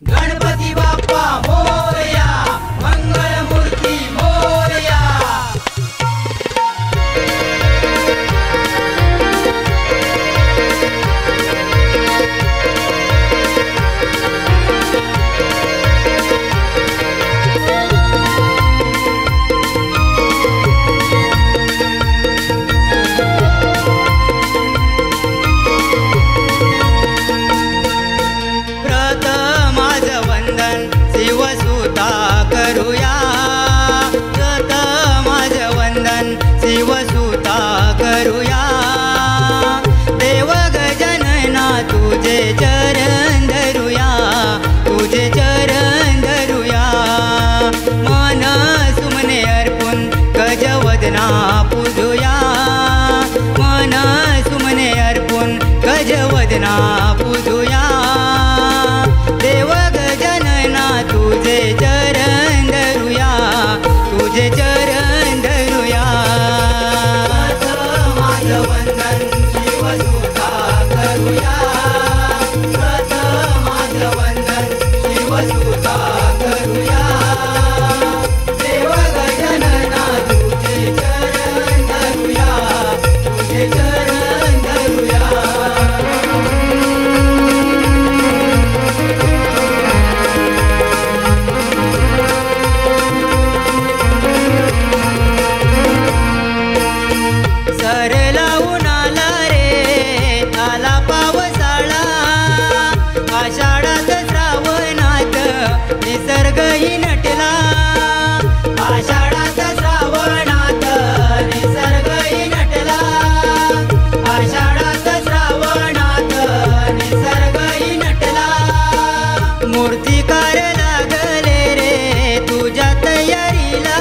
गणपती बाप्पा मोरया, मंगलमूर्ती मोरया। शिवसुता करूया, व्रत माझ वंदन शिवसुता करूया। देव गजानना तुझे चरण धरूया, तुझे चरण धरूया। मन सुमने अर्पून गजवदना पूजूया, मन सुमने अर्पून गजवदना पूजूया। देव तुझे चरण धरूया, तुझे चरण धरूया। माझ वंदन शिवसुता करूया, व्रत माझ वंदन शिवसुता करूया। देव गजानना तुझे चरण धरूया, तुझे चरण धरूया। आषाढात श्रावणात निसर्गही नटला, आषाढात श्रावणात निसर्गही नटला, आषाढात श्रावणात निसर्गही नटला। मूर्तिकार लागले रे तुझ्या तयारीला,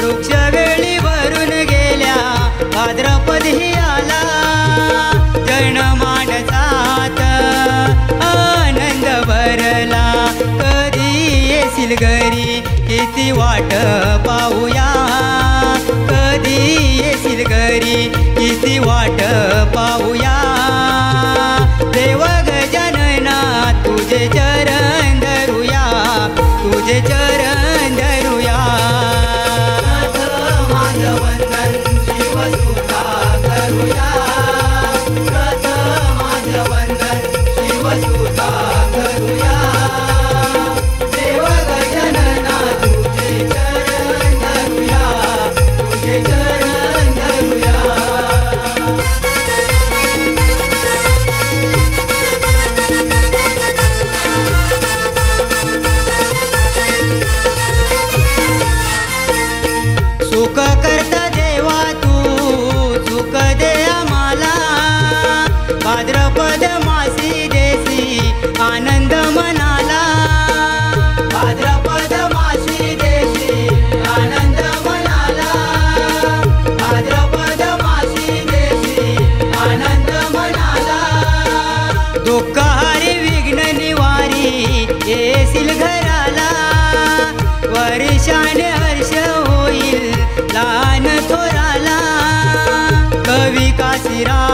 वृक्ष वेळी भरून गेल्या भाद्रपदही आला। जन मानसात आनंद भरला, कधी येशील घरी किती वाट पाहूया, कधी येशील घरी किती वाट पाहूया। देव गजानना तुझे चरण धरूया, तुझे चरण धरूया। माझ वंदन शिवसुता करूया, व्रत माझ वंदन शिवसुता करूया। देव गजानना तुझे चरण धरूया, तुझे चरण धरूया। सुख करता देवा तू सुख दे आम्हाला, भाद्रपद मासी देसी आनंद मनाला। भाद्रपद मासी देशी आनंद मनाला, भाद्रपद मासी देशी आनंद मनाला। दुःख हारी विघ्न निवारी येशील घराला, वर्षाने हर्ष होईल लहान थोराला। कवी काशीराम